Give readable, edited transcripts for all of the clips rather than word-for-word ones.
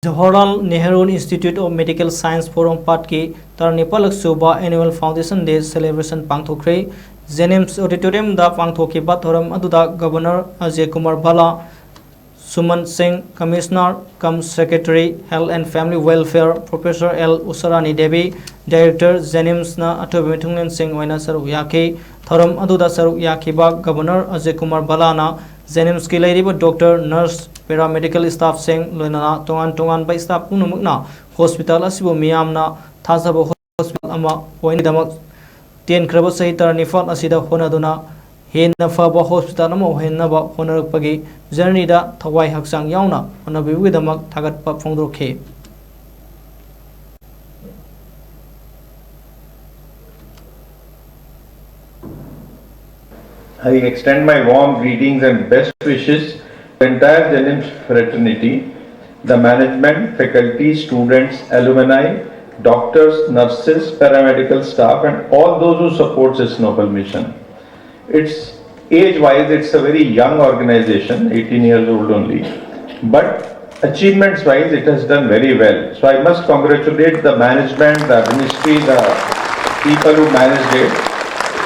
Jawaharlal Nehru Institute of Medical Science Prorompat की तरनिपा Lak Suba Annual Foundation Day Celebration Pangthokkhre Jnims Auditorium da Pangthokkhre thoram aduda Governor Ajay Kumar Bala Suman Singh Commissioner cum Secretary Health and Family Welfare Professor L Usarani Devi Director Jnims na atobe mithunglen sing oina saru yaki thoram aduda saru yakiba Governor Ajay Kumar Bala na Jnims ki lairiba doctor nurse paramedical staff sing loinana tongan by staff punumukna hospital asibu miyamna thazaba hospital ama oinidamak ten kraba sahitar nifal asida honaduna henna faba hospital ama hennaba honarakpagi journey da thawai haksang yauna honabibugidamak thagatpa phongdokhe. I extend my warm greetings and best wishes to the entire Jnims fraternity, the management, faculty, students, alumni, doctors, nurses, paramedical staff and all those who support this noble mission. It's age-wise, it's a very young organization, 18 years old only, but achievements-wise, it has done very well. So I must congratulate the management, the ministry, the people who managed it,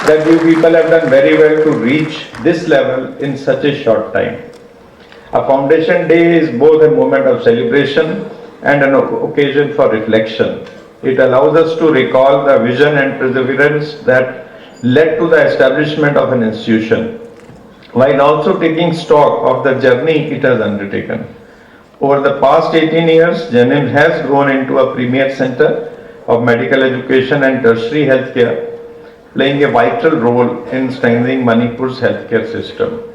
that you people have done very well to reach this level in such a short time. A foundation day is both a moment of celebration and an occasion for reflection. It allows us to recall the vision and perseverance that led to the establishment of an institution, while also taking stock of the journey it has undertaken. Over the past 18 years, Jnims has grown into a premier center of medical education and tertiary healthcare, playing a vital role in strengthening Manipur's healthcare system.